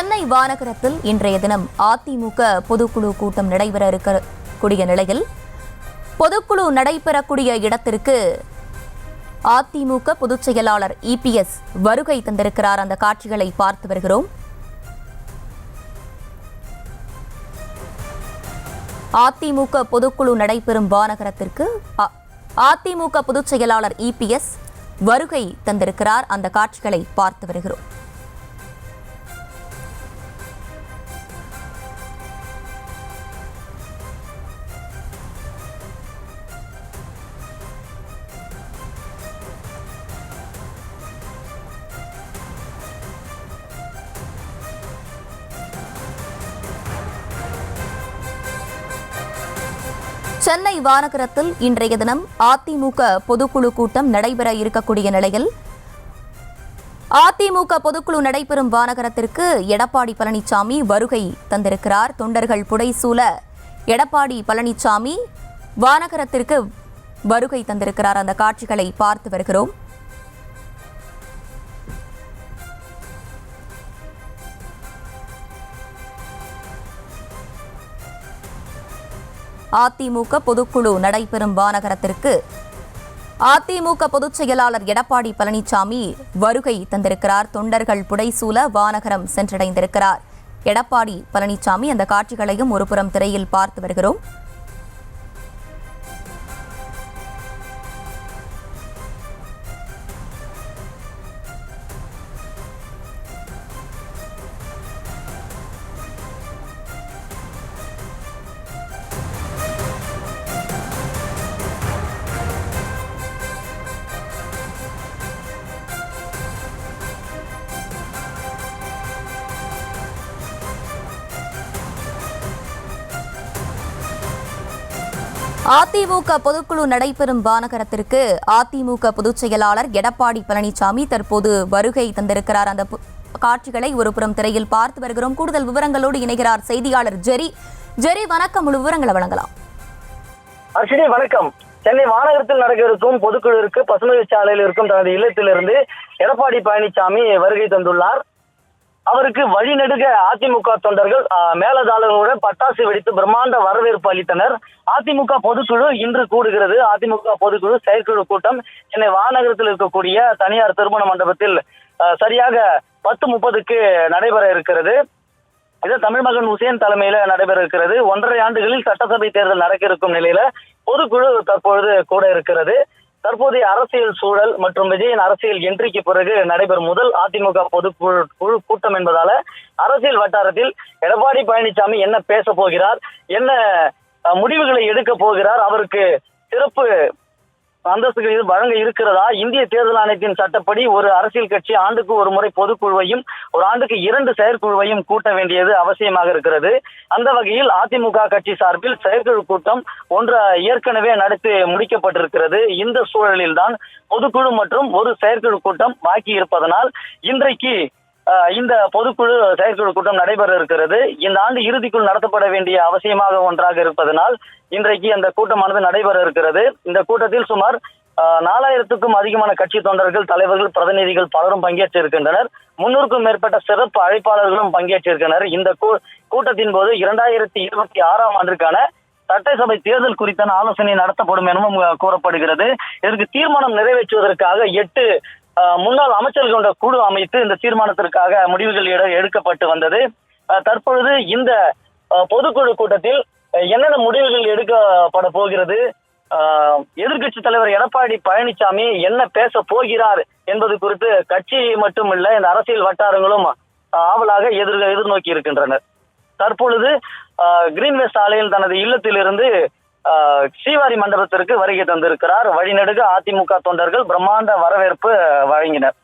சென்னை வானகரத்தில் இன்றைய தினம் அதிமுக பொதுக்குழு கூட்டம் நடைபெற இருக்கக்கூடிய நிலையில் பொதுக்குழு நடைபெறக்கூடிய இடத்திற்கு அதிமுக பொதுச் செயலாளர் இபிஎஸ் வருகை தந்திருக்கிறார். அந்த காட்சிகளை பார்த்து வருகிறோம். அதிமுக பொதுக்குழு நடைபெறும் வானகரத்திற்கு அதிமுக பொதுச் செயலாளர் இபிஎஸ் வருகை தந்திருக்கிறார். அந்த காட்சிகளை பார்த்து வருகிறோம். சென்னை வானகரத்தில் இன்றைய தினம் அதிமுக பொதுக்குழு கூட்டம் நடைபெற இருக்கக்கூடிய நிலையில் அதிமுக பொதுக்குழு நடைபெறும் வானகரத்திற்கு எடப்பாடி பழனிசாமி வருகை தந்திருக்கிறார். தொண்டர்கள் புடைசூழ எடப்பாடி பழனிசாமி வானகரத்திற்கு வருகை தந்திருக்கிறார். அந்த காட்சிகளை பார்த்து வருகிறோம். அதிமுக பொதுக்குழு நடைபெறும் வானகரத்திற்கு அதிமுக பொதுச் செயலாளர் எடப்பாடி பழனிசாமி வருகை தந்திருக்கிறார். தொண்டர்கள் புடைசூழ வானகரம் சென்றடைந்திருக்கிறார் எடப்பாடி பழனிசாமி. அந்த காட்சிகளையும் ஒருபுறம் திரையில் பார்த்து வருகிறோம். அதிமுக பொதுக்குழு நடைபெறும் வானகரத்திற்கு அதிமுக பொதுச் செயலாளர் எடப்பாடி பழனிசாமி தற்போது வருகை தந்திருக்கிறார். அந்த காட்சிகளை ஒருபுறம் திரையில் பார்த்து வருகிறோம். கூடுதல் விவரங்களோடு இணைகிறார் செய்தியாளர் ஜெரி. ஜெரி, வணக்கம். முழு விவரங்களை வழங்கலாம். அஸ்வினி, வணக்கம். சென்னை மாநகரத்தில் நடக்க இருக்கும் பொதுக்குழுவிற்கு பசுமை சாலையில் இருக்கும் தனது இல்லத்திலிருந்து எடப்பாடி பழனிசாமி வருகை தந்துள்ளார். அவருக்கு வழிநெடுக அதிமுக தொண்டர்கள் மேலதாளர்களுடன் பட்டாசு வெடித்து பிரம்மாண்ட வரவேற்பு அளித்தனர். அதிமுக பொதுக்குழு இன்று கூடுகிறது. அதிமுக பொதுக்குழு செயற்குழு கூட்டம் சென்னை வானகரத்தில் இருக்கக்கூடிய தனியார் திருமண மண்டபத்தில் சரியாக 10:30க்கு நடைபெற இருக்கிறது. இது தமிழ் மகன் உசேன் தலைமையில நடைபெற இருக்கிறது. 1.5 ஆண்டுகளில் சட்டசபை தேர்தல் நடக்க இருக்கும் நிலையில பொதுக்குழு தற்பொழுது கூட இருக்கிறது. தற்போதைய அரசியல் சூழல் மற்றும் விஜயின் அரசியல் என்ட்ரிக்கு பிறகு நடைபெறும் முதல் அதிமுக பொதுக்குழு கூட்டம் என்பதால அரசியல் வட்டாரத்தில் எடப்பாடி பழனிசாமி என்ன பேச போகிறார், என்ன முடிவுகளை எடுக்க போகிறார், அவருக்கு சிறப்பு அந்தஸ்துகள் வழங்க இருக்கிறதா, இந்திய தேர்தல் ஆணையத்தின் சட்டப்படி ஒரு அரசியல் கட்சி ஆண்டுக்கு ஒரு முறை பொதுக்குழுவையும் ஒரு ஆண்டுக்கு 2 செயற்குழுவையும் கூட்ட வேண்டியது அவசியமாக இருக்கிறது. அந்த வகையில் அதிமுக கட்சி சார்பில் செயற்குழு கூட்டம் ஒன்று ஏற்கனவே நடத்தி முடிக்கப்பட்டிருக்கிறது. இந்த சூழலில் தான் பொதுக்குழு மற்றும் ஒரு செயற்குழு கூட்டம் பாக்கி இருப்பதனால் இன்றைக்கு இந்த பொதுக்குழு செயற்குழு கூட்டம் நடைபெற இருக்கிறது. இந்த ஆண்டு இறுதிக்குள் நடத்தப்பட வேண்டிய அவசியமாக ஒன்றாக இருப்பதனால் இன்றைக்கு அந்த கூட்டமானது நடைபெற இருக்கிறது. இந்த கூட்டத்தில் சுமார் 4000க்கும் அதிகமான கட்சி தொண்டர்கள், தலைவர்கள், பிரதிநிதிகள் பலரும் பங்கேற்றிருக்கின்றனர். 300க்கும் மேற்பட்ட சிறப்பு அழைப்பாளர்களும் பங்கேற்றிருக்கின்றனர். இந்த கூட்டத்தின் போது 2026ஆம் ஆண்டிற்கான சட்டசபை தேர்தல் குறித்தான ஆலோசனை நடத்தப்படும் எனவும் கூறப்படுகிறது. இதற்கு தீர்மானம் நிறைவேற்றுவதற்காக 8 முன்னாள் அமைச்சர்கள் கொண்ட குழு அமைத்து இந்த தீர்மானத்திற்காக முடிவுகள் எடுக்கப்பட்டு வந்தது. தற்பொழுது இந்த பொதுக்குழு கூட்டத்தில் என்னென்ன முடிவுகள் எடுக்கப்பட போகிறது, எதிர்கட்சி தலைவர் எடப்பாடி பழனிசாமி என்ன பேச போகிறார் என்பது குறித்து கட்சி மட்டுமல்ல இந்த அரசியல் வட்டாரங்களும் ஆவலாக எதிர்நோக்கி இருக்கின்றனர். தற்பொழுது கிரீன்வே சாலையில் தனது இல்லத்திலிருந்து ஸ்ரீவாரி மண்டபத்திற்கு வருகை தந்திருக்கிறார். வழிநெடுக அதிமுக தொண்டர்கள் பிரம்மாண்ட வரவேற்பு வழங்கினர்.